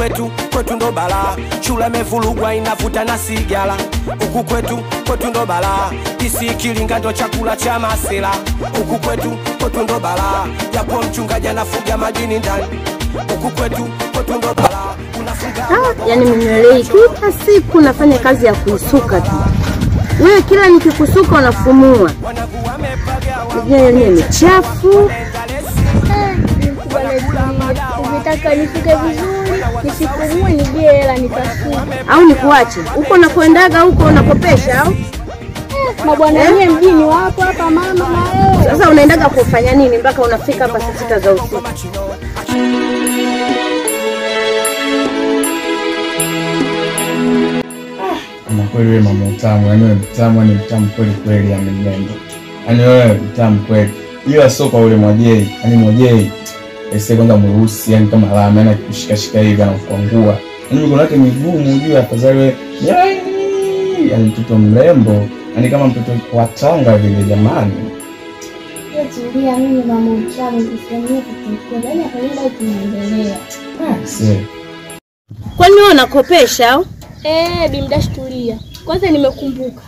kwetu ndo bala. Shule imevurugwa inavuta na sigara. Huku kwetu ndo bala. Isi kilinga ndo chakula cha masela. Huku kwetu ndo bala. Japo mchungaji anafuga majini ndani. Huku kwetu ndo bala. Yani mnywelei kila siku nafanya kazi ya kuisuka tu. Wewe kila nikikusuka unafumua. Nywele ni chafu. Ukitaka nifike vizuri, nisifumue nije hela nitasuka. Au nikuache? Uko unakoendaga huko unakopesha au? Mabwana wenyewe mjini wapo hapa mama na wewe. Sasa unaendaga kufanya nini mpaka unafika hapa saa 6 za usiku? Kama kweli wewe mama utamu, yani wewe mtamu, ni mtamu kweli kweli amemendo. Yani wewe mtamu kweli. Ila sio kwa ule Mwajei, yani Mwajei ese kwanza mweusi, yani kama alama yana kushika hivi na kuangua. Yani mikono yake migumu unajua afadhali wewe. Yani mtoto mrembo, yani kama mtoto wa Tanga vile jamani. Tulia mimi mama utamu nisemie kitu. Yaani akaenda tunaendelea. Sasa. Kwani wewe unakopesha au? Bimdash tulia. Kwanza nimekumbuka.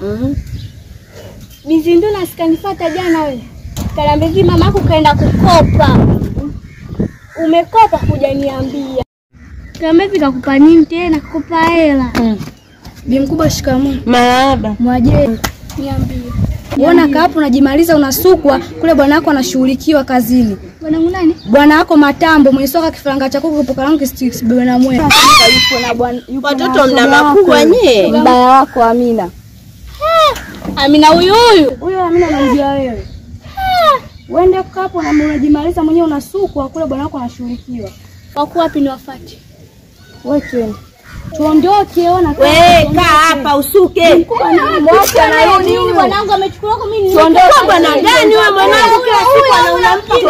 Bizindo na sikanifuata jana wewe. Kalambezi mamako kaenda kukopa. Umekopa hujaniambia. Kama hivi kakupa nini tena kukupa hela? Bi mkubwa shikamoo. Marahaba. Mwajei. Niambie. Unaona kapo unajimaliza unasukwa kule bwana wako anashughulikiwa kazini. Bwanangu nani? Bwana wako Matambo mwenye soka kifaranga chako kupoka langu sticks bebe na mwe. Yupo na bwana yupo. Watoto mna makubwa nyie. Mbaya wako Amina. Amina huyu. Huyo Amina anamjua wewe. Uende kapo na unajimaliza mwenyewe unasukwa kule bwana wako anashughulikiwa. Wako wapi ni wafuate? Wewe twende. Tuondoke ona kama. Wewe kaa hapa usuke. Mwacha na nini bwanangu amechukua wako mimi. Tuondoke bwana gani wewe mwanangu kila siku na unampa huyo.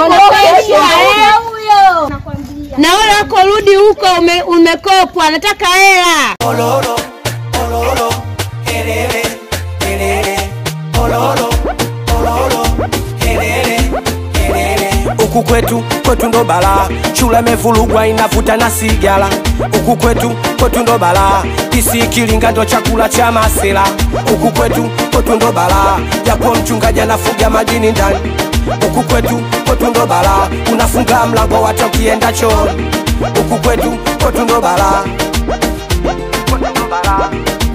Nakwambia. Na wewe wako rudi huko umekopwa nataka hela. Ololo helele ololo helele. Huku kwetu ndo bala. Shule imevurugwa inavuta na sigara. Huku kwetu ndo bala. Isi kilinga ndo chakula cha masela. Huku kwetu ndo bala. Japo mchungaji anafuga majini ndani. Huku kwetu ndo bala. Unafunga mlango watu ukienda chooni. Huku kwetu ndo bala.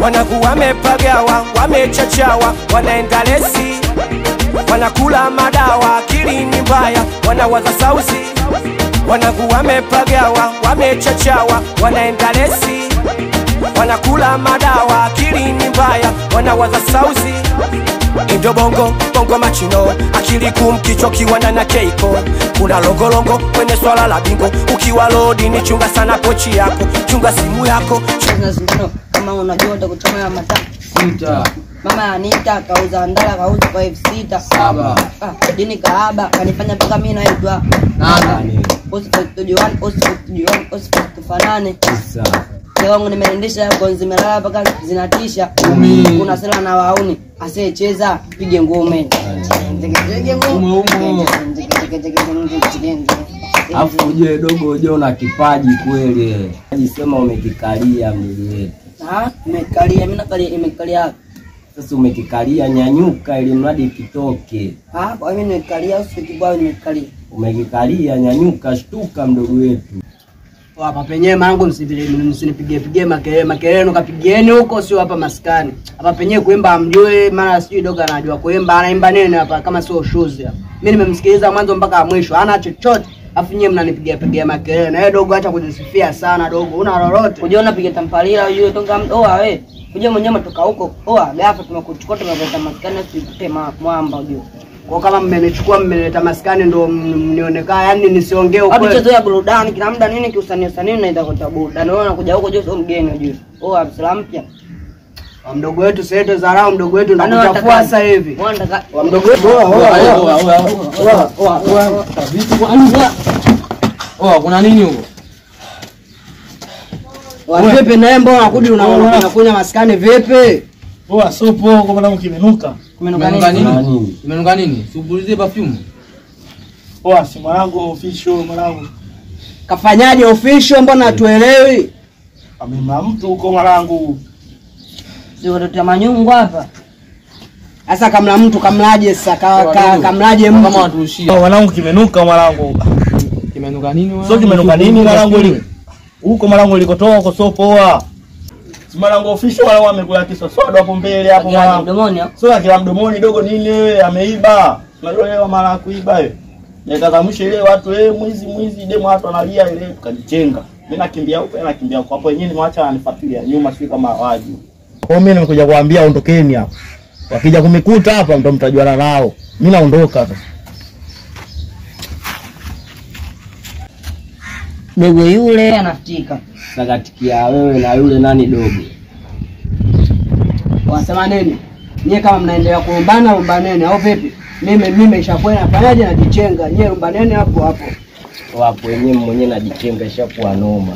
Wanangu wamepagawa, wamechachawa, wanaenda lesi. Wanakula madawa, akili ni mbaya, wanawaza sausi. Wanangu wamepagawa, wamechachawa, wanaenda lesi. Wanakula madawa, akili ni mbaya, wanawaza sausi. Indo bongo machino, akili kumkichwa kiwana na keiko. Kuna longolongo kwenye swala la bingo. Ukiwa lodi ni chunga sana pochi yako, chunga simu yako. Kama unajua utakuchoma ya matatu. Sita. Mama Anita kauza ndala kauza kwa 6,000. 7. Dini kaaba kanifanya mpaka mimi naitwa 8. Usifanane. 9. Leo wangu nimeendesha gonzi melala mpaka zinatisha. 10. Kuna sela na wauni asiyecheza pige ngome. Pige ngome. Afu uje dogo uje una kipaji kweli. Najisema umekikalia mwili wetu. Umekalia mimi nakalia imekalia. Sasa umekikalia nyanyuka ili mradi kitoke. Kwa mimi nimekalia usikibao nimekalia. Umekikalia nyanyuka shtuka mdogo wetu. Hapa penyewe mangu msinipige makelele nikapigieni huko sio hapa maskani. Hapa penyewe kuimba amjue maana sijui dogo anajua kuimba anaimba nini hapa kama sio shoes hapa. Mimi nimemsikiliza mwanzo mpaka mwisho hana chochote. Afu nyewe mnanipigia makelele. Na wewe dogo acha kujisifia sana dogo. Una lolote? Unaona piga tampalila yule tonga wewe. Unajua mwenyewe mtoka huko. Gafa tumekuchukua tumekuleta maskani usipite mwamba unajua. Kwa kama mmenichukua mmeleta maskani ndo mnionekana yani nisiongee ukweli. Hapo chezo ya burudani kila muda nini kiusanii naenda kwa burudani. Wewe unakuja huko juu sio mgeni unajua. Absalam mpya. Mdogo wetu sasa dharau mdogo wetu ndakuchafua sasa hivi. Mdogo wetu kuna nini huko? Vipi naye mbona unakudi unakunya maskani vipi? Sopo kwa mwanangu kimenuka. Kimenuka nini? Kimenuka nini? Subulizie perfume. Si mwanangu official mwanangu. Kafanyaje official mbona tuelewi? Amema mtu huko mwanangu. Sio watoto manyungu hapa. Sasa kamla mtu kamlaje sasa kamlaje mtu kama watuushia. Mwanangu kimenuka mwanangu. Kimenuka nini wewe? Sio kimenuka nini mwanangu ile? Huko mwanangu ulikotoa huko sio poa. Si mwanangu official wala wamekula kisosodo hapo mbele hapo mwanangu. Mdomoni hapo. Sio kila mdomoni dogo nini wewe ameiba. Unajua mara kuiba wewe. Nikazamsha ile watu mwizi demo watu analia ile tukajichenga. Mimi nakimbia huko nakimbia huko. Hapo wenyewe nimeacha ananifuatilia nyuma sio kama waji. Kwa mimi nimekuja kuambia ondokeni hapo. Wakija kumikuta hapa ndo mtajuana nao. Mimi naondoka sasa. Dogo yule anafutika. Sakatikia wewe na yule nani dogo. Wasema nini? Nyie kama mnaendelea kuombana ombaneni au vipi? Mimi ishakuwa nafanyaje najichenga. Nyie ombaneni hapo hapo. Wapo wenyewe mwenyewe najichenga ishakuwa noma.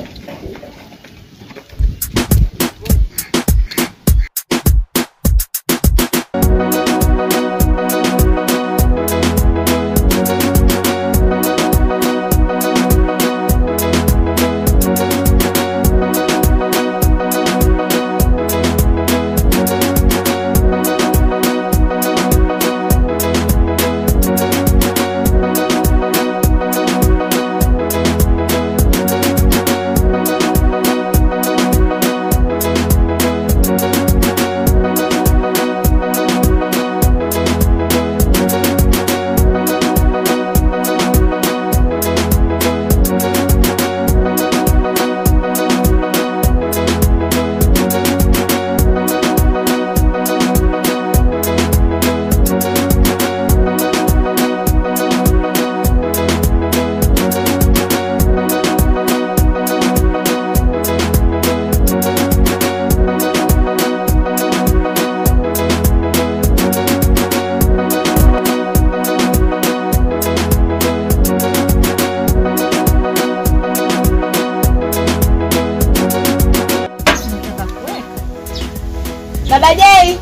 Baba Jay.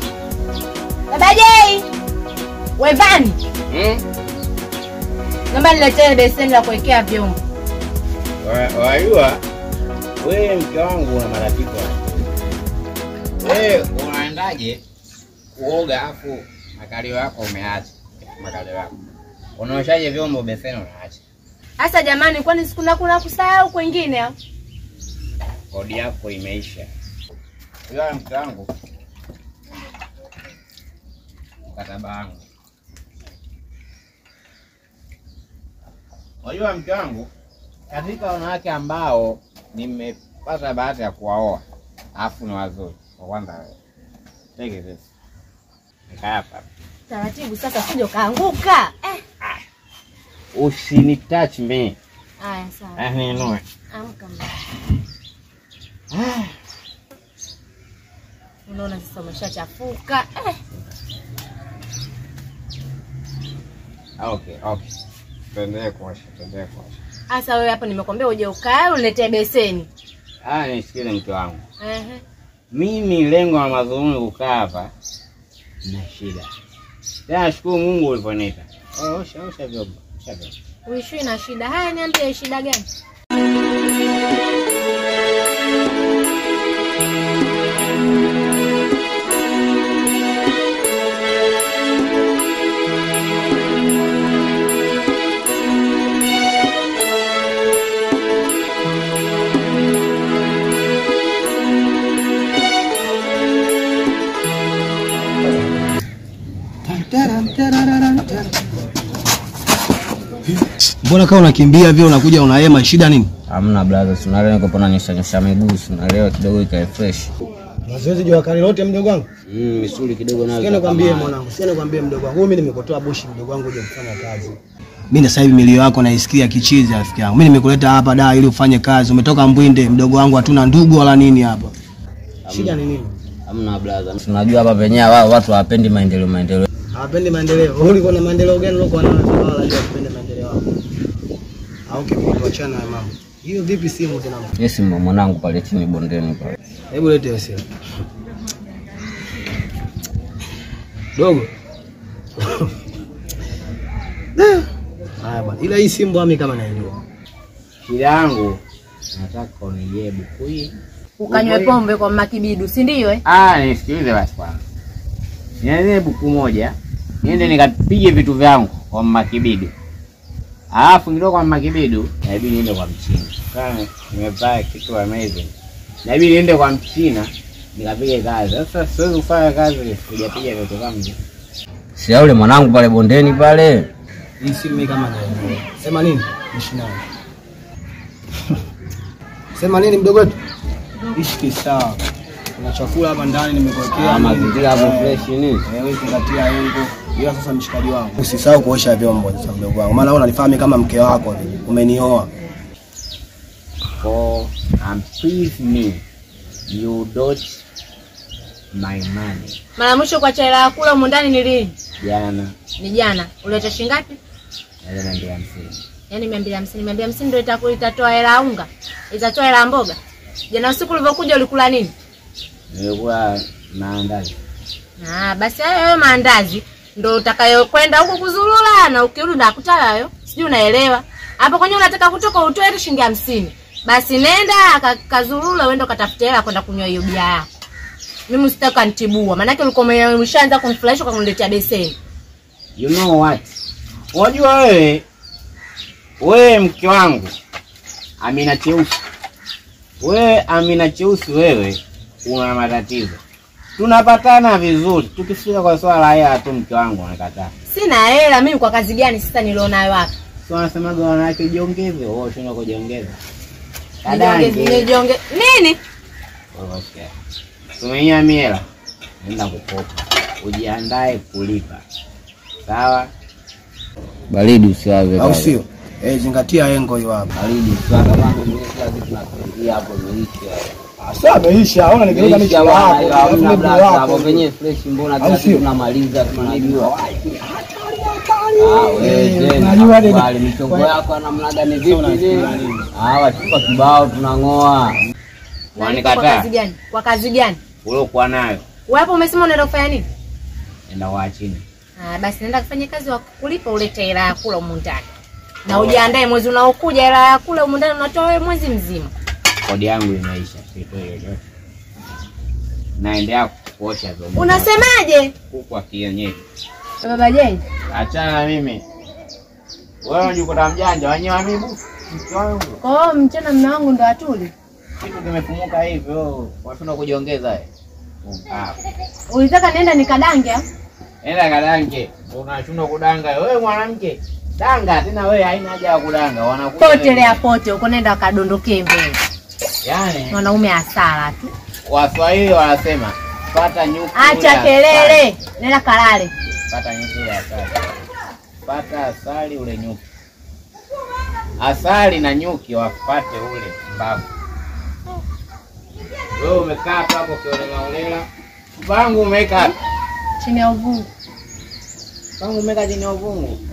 Baba Jay. Wevani. Naomba niletee beseni la kuwekea vyombo. Wajua wewe mke wangu una marafiki wako. Wewe unaendaje kuoga afu makalio yako umeacha? Makalio yako. Unaoshaje vyombo beseni unaacha? Sasa jamani, kwani sikuna kusahau kwingine hapo? Kodi yako imeisha. Wewe mke wangu. Mkataba wangu. Wajua mke wangu, katika wanawake ambao nimepata bahati ya kuwaoa, afu ni wazuri. Kwa kwanza wewe. Take this. Hapa. Taratibu sasa sije kaanguka. Usinitouch me. Haya sawa. Ninue. Amka mbele. Unaona sasa umeshachafuka. Okay. Tuendelee kuosha. Sasa wewe hapo nimekwambia uje ukae uniletee beseni. Nisikize mke wangu. Mimi lengo la madhumuni kukaa hapa na shida. Tena shukuru Mungu uliponiita. Osha vyombo. Uishi na shida. Haya niambie shida gani? Mbona kama unakimbia vile unakuja unahema shida nini? Hamna brother, tunaleo niko pona nyosha miguu, tunaleo kidogo ikae fresh. Mazoezi jua kali lote mdogo wangu. Misuli kidogo nayo. Sikia nikwambie mwanangu, sikia nikwambie mdogo wangu. Mimi nimekutoa bushi mdogo wangu uje kufanya kazi. Mimi sasa hivi milio yako naisikia kichizi rafiki yangu. Mimi nimekuleta hapa da ili ufanye kazi. Umetoka Mbwinde mdogo wangu, hatuna ndugu wala nini hapa. Shida ni nini? Hamna brother. Tunajua hapa penyewe watu hawapendi maendeleo. Hawapendi maendeleo. Wewe ulikuwa na maendeleo gani ulikuwa nayo wala wajua kupenda maendeleo yako? Au kipi tuachana na mama? Hiyo vipi simu tena? Yes mwanangu pale chini bondeni pale. Hebu lete hiyo simu. Dogo. Haya bwana. Ila hii simu mimi kama naijua. Shida yangu nataka unijebu kui ukanywe pombe kwa Makibidu, si ndio Nisikilize basi kwanza. Nianze buku moja. Niende nikapige vitu vyangu kwa Makibidu. Alafu ndio kwa Makibidu, inabidi niende kwa Mchina. Kama nimevaa kitu amazing. Inabidi niende kwa Mchina nikapige kazi. Sasa siwezi kufanya kazi sijapiga vitu vyangu. Si yule mwanangu pale bondeni pale. Hii si mimi kama nani. Sema nini? Mishinani. Sema nini mdogo wetu? Ishi sawa. Kuna chakula hapa ndani nimekuwekea. Mazingira hapo fresh nini? Wewe zingatia hilo. Ila sasa mshikaji wangu, usisahau kuosha vyombo sasa mdogo wangu. Maana wewe unanifahamu kama mke wako vile. Umenioa. For please me. You don't my money. Mara mwisho kwa chai la kula huko ndani ni lini? Jana. Ni jana. Uleta shilingi ngapi? Jana 250. Yaani 250 ndio itatoa hela unga. Itatoa hela mboga. Jana usiku ulivyokuja ulikula nini? Nilikuwa maandazi. Basi hayo maandazi ndio utakayokwenda huko kuzurura na ukirudi nakutala hayo. Sijui unaelewa. Hapo kwenye unataka kutoka utoe shilingi 50. Basi nenda kazurura uende ukatafute hela kwenda kunywa hiyo bia yako. Mimi sitaka nitibua. Maana yake ulikuwa umeshaanza kunifurahisha kwa kuniletea beseni. You know what? Unajua wewe mke wangu Amina Cheusi. Wewe Amina Cheusi wewe una matatizo. Tunapatana vizuri. Tukifika kwa swala la hela tu mke wangu anakataa. Sina hela mimi kwa kazi gani sasa nilionayo hapa? Sio wanasemaga wanawake jiongeze, wewe unashindwa kujiongeza. Nijiongeze. Nini? Okay. Tumenya miela. Nenda kukopa. Ujiandae kulipa. Sawa? Baridi usiwaze. Au sio? Zingatia engo hiyo hapa. Baridi usiwaze mambo mimi kila kitu tunakuingia hapo imeisha. Sasa ameisha, ona nigeuka mimi hapo. Hamna black hapo penye fresh mbona kila kitu tunamaliza tunajua. Wewe unajua nini? Michongo yako namna gani vipi? Wachupa kibao tunangoa. Wanikataa. Kwa kazi gani? Uliokuwa nayo. Wewe hapo umesema unaenda kufanya nini? Nenda wa chini. Basi nenda kufanya kazi wa kulipa ulete hela ya kula huko ndani. Na ujiandae mwezi unaokuja hela ya kula huko ndani unatoa wewe mwezi mzima. Kodi yangu imeisha, sio hiyo. Naendea kuosha vyombo. Unasemaje? Kuku wa kienyeji. Baba Jay. Achana na mimi. Wewe unajikuta mjanja wanyewa mimi. Mke wangu. Kwa mchana mume wangu ndo atuli. Kitu kimefumuka hivyo, watu kujiongeza Ulitaka nienda nikadange? Nenda kadange. Unashindwa kudanga wewe mwanamke. Danga tena wewe haina haja ya kudanga. Wanakuja potelea pote uko nenda kadondokee mbele. Yaani mwanaume hasara tu. Waswahili wanasema pata nyuki. Acha kelele. Nenda kalale. Pata nyuki ule asali. Pata asali ule nyuki. Asali na nyuki wapate ule mbavu. Wewe umekaa hapo kiolela olela. Bangu umeka chini ya uvungu. Bangu umeka chini ya uvungu.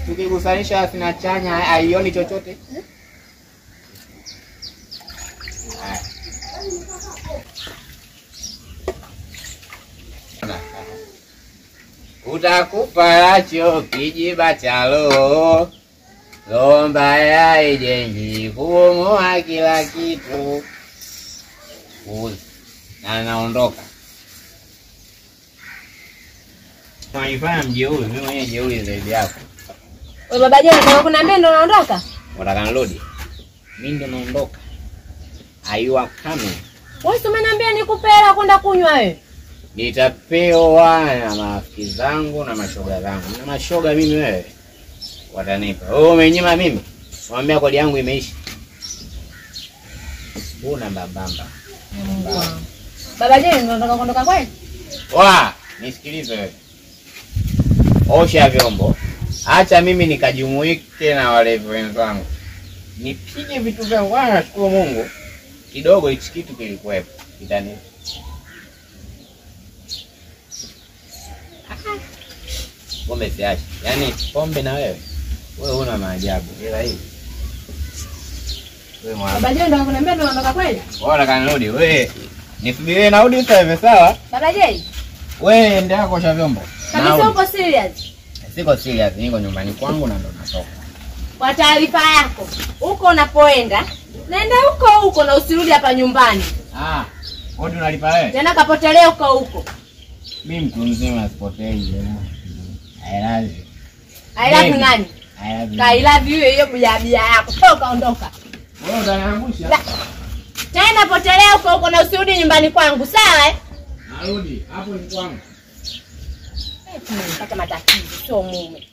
Tukigusanisha asina chanya haioni chochote. Utakupacho kijiba chalo. Lomba ya ijengi kuomoa kila kitu. Na naondoka. Unanifanya mjeuri, mimi mwenyewe jeuri zaidi yako. Wewe baba Jay, kama kuna mbendo ndo unaondoka? Unataka nirudi? Mimi ndo naondoka. Are you coming? Wewe umeniambia nikupe hela kwenda kunywa wewe. Nitapewa na marafiki zangu na mashoga zangu. Na mashoga mimi wewe watanipa. Wewe umenyima mimi. Mwambia kodi yangu imeisha. Una babamba. Baba Jay, unataka kuondoka kweli? Nisikilize wewe. Osha vyombo. Acha mimi nikajumuike na wale wenzangu. Nipige vitu vyangu. Nashukuru Mungu. Kidogo hichi kitu kilikuwepo. Kitani. Pombe siachi. Yaani pombe na wewe. Wewe una maajabu. Ila hii. Wewe mwana. Baba Jay, ndo unaniambia ndo unaondoka kweli? Bora kanirudi. Wewe nisubirie narudi sasa hivi sawa? Baba Jay. Wewe endelea kuosha vyombo. Kabisa uko serious? Siko serious, niko nyumbani kwangu na ndo natoka. Kwa taarifa yako, huko unapoenda, nenda huko na usirudi hapa nyumbani. Kodi unalipa wewe? Tena kapotelea huko. Mimi mtu mzima sipotei. I love you. I love you nani? I love you. I love you hiyo bia yako. Toka ondoka. Wewe utaniangusha. Tena potelea huko na usirudi nyumbani kwangu, sawa? Narudi, hapo ni kwangu. Pata matatizo sio mume.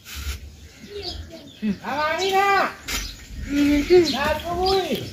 Amina. Na asubuhi.